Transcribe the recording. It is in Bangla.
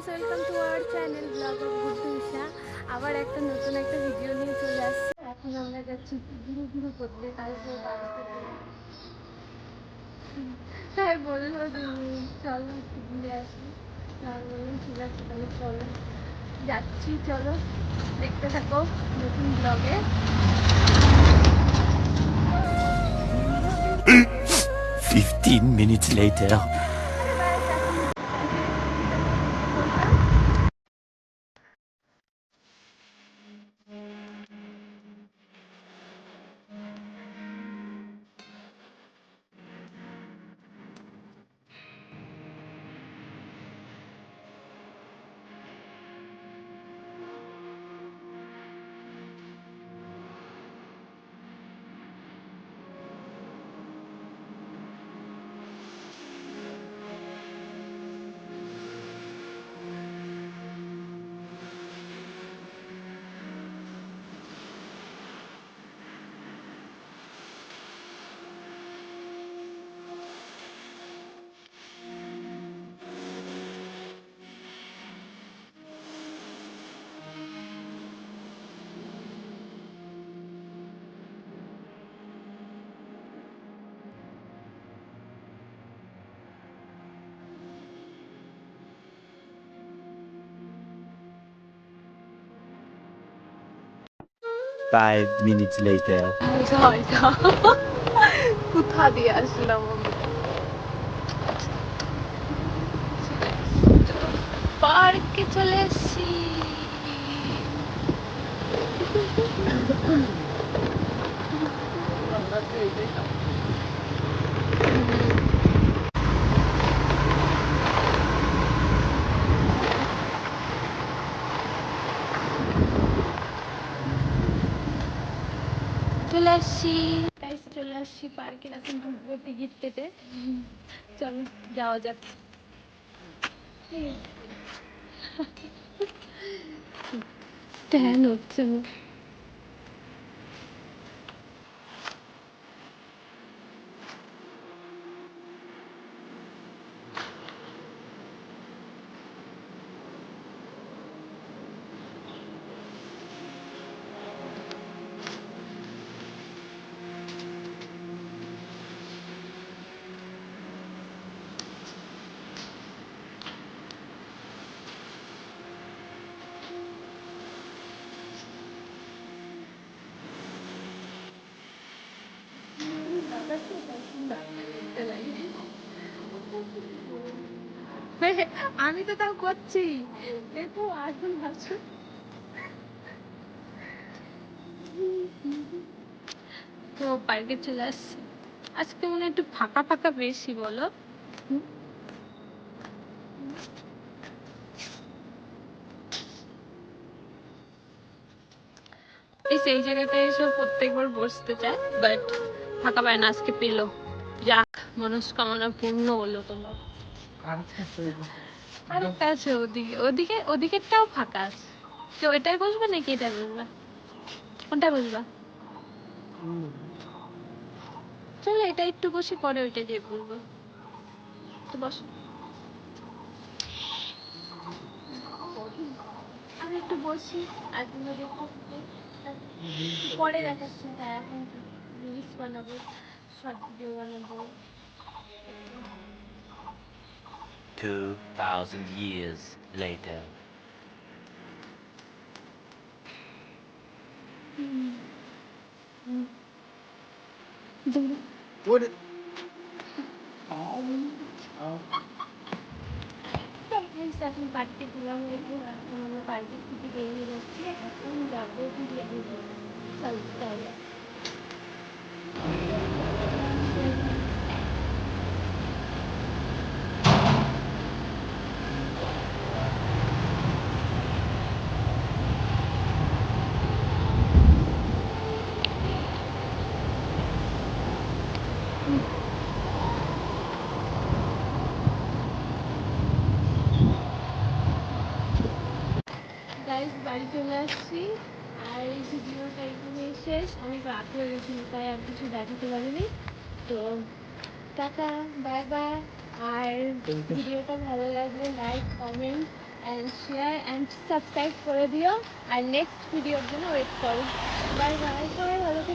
Guys, welcome to our channel blog of Guddu Usha. আবার একটা নতুন একটা ভিডিও নিয়ে চলে আসছে। এখন আমরা যাচ্ছি ঘুরু ঘুরু করতে, কালকে তাই বললো যে চলো একটু ঘুরে আসি। আমি বললাম ঠিক আছে, তাহলে চলো যাচ্ছি, চলো দেখতে থাকো নতুন ব্লগে। 15 minutes later. 5 minutes later. কোথা দিয়ে আসলাম আমি? পার্কে চলে এসেছি। চলে আসছি গাইস, চলে আসছি পার্কে। এখন ঢুকবো টিকিট কেটে। চলো যাওয়া যাক। ট্যান হচ্ছে না। আমি তো তাও করছি, দেখো আসুন আসুন। তো পার্কে চলে আসছি। আজকে মনে হয় একটু ফাঁকা ফাঁকা বেশি, বলো? এই জায়গাটায় এসে প্রত্যেকবার বসতে চায়, বাট ফাঁকা পায় না। আজকে পেলো, যাক মনস্কামনা পূর্ণ হলো তোমার। আরেকটা আছে ওদিকে, ওদিকেরটাও ফাঁকা আছে। তো এটাই বসবে নাকি এটাই বসবা? কোনটা বসবা? চলো এটা একটু বসে, পরে ওইটা দিয়ে বলবো। তো বসো, আমি একটু বসি আর তোমরা দেখো। পরে দেখাচ্ছি। হ্যাঁ, এখন রিলস বানাবো, শর্ট ভিডিও বানাবো। 2,000 years later. What? এখন পার্টি দিলাম, এখন আমরা পার্টি থেকে বেরিয়ে যাচ্ছি। এখন যাবো চল তাহলে। গাইস, বাড়ি চলে আসছি। আর এই ভিডিওটা এখানেই শেষ। অনেক রাত হয়ে গেছিল, তাই আর কিছু দেখাতে পারিনি। তো টাটা, বাই বাই। আর ভিডিওটা ভালো লাগলে like, comment and share and subscribe করে দিও আর নেক্সট ভিডিওর জন্য ওয়েট করো। বাই বাই, সবাই ভালো থেকো।